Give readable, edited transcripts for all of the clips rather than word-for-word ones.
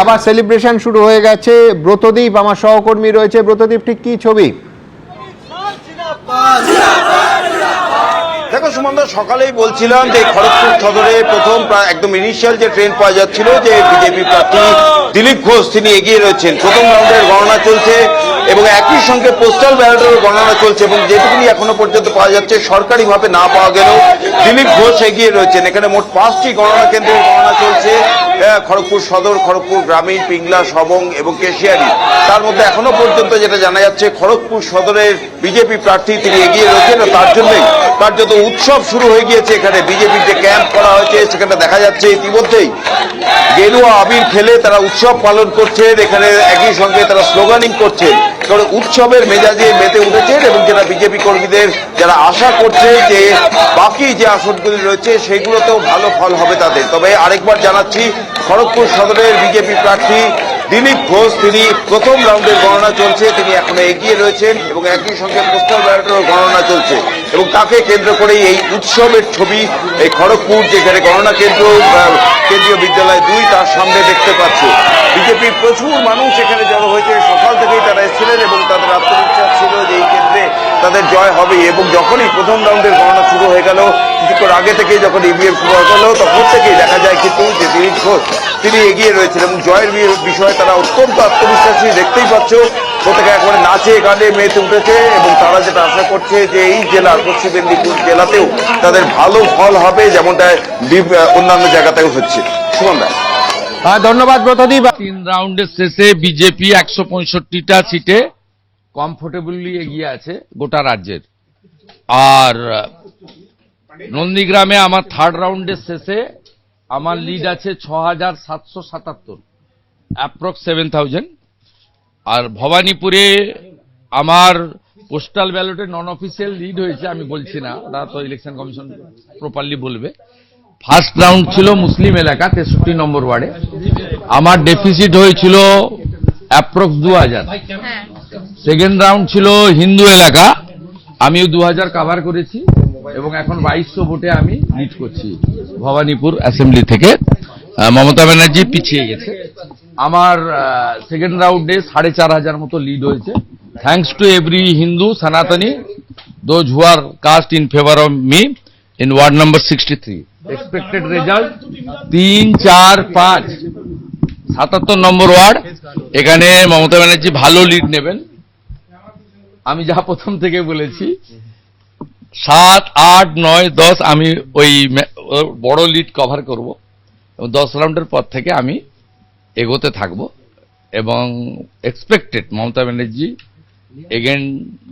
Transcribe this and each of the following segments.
আবার সেলিব্রেশন শুরু হয়ে গেছে। ব্রতদীপ আমার সহকর্মী রয়েছে। ব্রতদীপ, ঠিক কি ছবি? দেখো সুমন্ত, সকালেই বলছিলাম যে খড়গপুর সদরে প্রথম একদম ইনিশিয়াল যে ট্রেন পাওয়া যাচ্ছিল যে বিজেপি প্রার্থী দিলীপ ঘোষ তিনি এগিয়ে রয়েছেন। প্রথম রাউন্ডের গণনা চলছে এবং একই সঙ্গে পোস্টাল ব্যালটের গণনা চলছে এবং যেটুকুনি এখনো পর্যন্ত পাওয়া যাচ্ছে সরকারিভাবে না পাওয়া গেলেও দিলীপ ঘোষ এগিয়ে রয়েছেন। এখানে মোট 5টি গণনা কেন্দ্রের গণনা চলছে, খড়গপুর সদর, খড়গপুর গ্রামীণ, পিংলা, সবং এবং কেশিয়ারি। তার মধ্যে এখনো পর্যন্ত যেটা জানা যাচ্ছে খড়গপুর সদরের বিজেপি প্রার্থী তিনি এগিয়ে রয়েছেন। তার জন্যই কার্যত উৎসব শুরু হয়ে গিয়েছে। এখানে বিজেপির যে ক্যাম্প করা হয়েছে সেখানে দেখা যাচ্ছে ইতিমধ্যেই গেরুয়া আবির খেলে তারা উৎসব পালন করছেন। এখানে একই সঙ্গে তারা স্লোগানিং করছেন, কারণ উৎসবের মেজাজে মেতে উঠেছেন এবং যারা বিজেপি কর্মীদের যারা আশা করছে যে বাকি যে আসনগুলি রয়েছে সেগুলোতেও ভালো ফল হবে তাদের। তবে আরেকবার জানাচ্ছি, খড়গপুর সদরের বিজেপি প্রার্থী দিলীপ ঘোষ তিনি প্রথম রাউন্ডের গণনা চলছে, তিনি এখনো এগিয়ে রয়েছেন এবং একই সঙ্গে পোস্টাল ব্যালটেরও গণনা চলছে এবং তাকে কেন্দ্র করেই এই উৎসবের ছবি এই খড়গপুর যেখানে গণনা কেন্দ্র কেন্দ্রীয় বিদ্যালয় 2 তার সামনে দেখতে পাচ্ছে। বিজেপির প্রচুর মানুষ এখানে জড়ো হয়েছে, সকাল থেকেই তারা এসেছিলেন এবং তাদের আত্মবিশ্বাস ছিল যে এই কেন্দ্রে তাদের জয় হবে। এবং যখনই প্রথম রাউন্ডের গণনা শুরু হয়ে গেল, কিছুক্ষণ আগে থেকেই যখন ইভিএম শুরু হয়ে গেল, তখন থেকেই দেখা যায় কিন্তু যে দিলীপ ঘোষ তিনি এগিয়ে রয়েছেন এবং জয়ের বিষয়ে তারা অত্যন্ত আত্মবিশ্বাসী। দেখতেই পাচ্ছ প্রত্যেকে একবারে নাচে গানে মেতে উঠেছে এবং তারা যেটা আশা করছে যে এই জেলার পশ্চিম মেদিনীপুর জেলাতেও তাদের ভালো ফল হবে, যেমনটা অন্যান্য জায়গাতেও হচ্ছে। সুমন, ধন্যবাদ ব্রতদীপ। 3 রাউন্ডের শেষে বিজেপি 165টা সিটে কমফোর্টেবলি এগিয়ে আছে গোটা রাজ্যের। আর নন্দীগ্রামে আমার 3rd রাউন্ডের শেষে আমার লিড আছে 6777, অ্যাপ্রক্স 7000। আর ভবানীপুরে আমার পোস্টাল ব্যালটে নন অফিসিয়াল লিড হয়েছে, আমি বলছি না, ওটা তো ইলেকশন কমিশন প্রপারলি বলবে। ফার্স্ট রাউন্ড ছিল মুসলিম এলাকা 63 নম্বর ওয়ার্ডে, আমার ডেফিসিট হয়েছিল অ্যাপ্রক্স 2000। সেকেন্ড রাউন্ড ছিল হিন্দু এলাকা, আমিও 2000 কভার করেছি এবং এখন 2200 ভোটে আমি লিড করছি ভবানীপুর অ্যাসেম্বলি থেকে। মমতা ব্যানার্জি পিছিয়ে গেছে। আমার সেকেন্ড রাউন্ডে 4500 মতো লিড হয়েছে, thanks to every Hindu Sanatani those who are cast in favour of me in ward number 63। Expected result 3, 4, 5, 77 number ward. এখানে মমতা ব্যানার্জি ভালো লিড নেবেন। আমি যা প্রথম থেকে বলেছি 7, 8, 9, 10 আমি ওই বড় লিড কভার করব এবং 10 রাউন্ডের পর থেকে আমি এগোতে থাকব এবং expected Mamata Banerjee again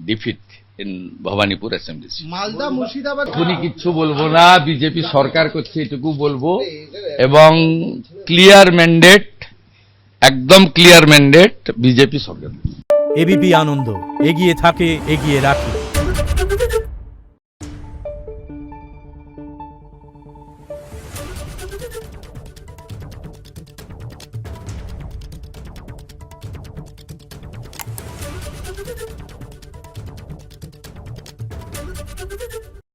defeat in Bhabanipur assembly. Malda, Murshidabad উনি কিচ্ছু বলবো না, বিজেপি সরকার করছে এটুকু বলবো এবং ক্লিয়ার ম্যান্ডেট, একদম ক্লিয়ার ম্যান্ডেট বিজেপি সরকার। এবিপি আনন্দ, এগিয়ে থাকে, এগিয়ে রাখে।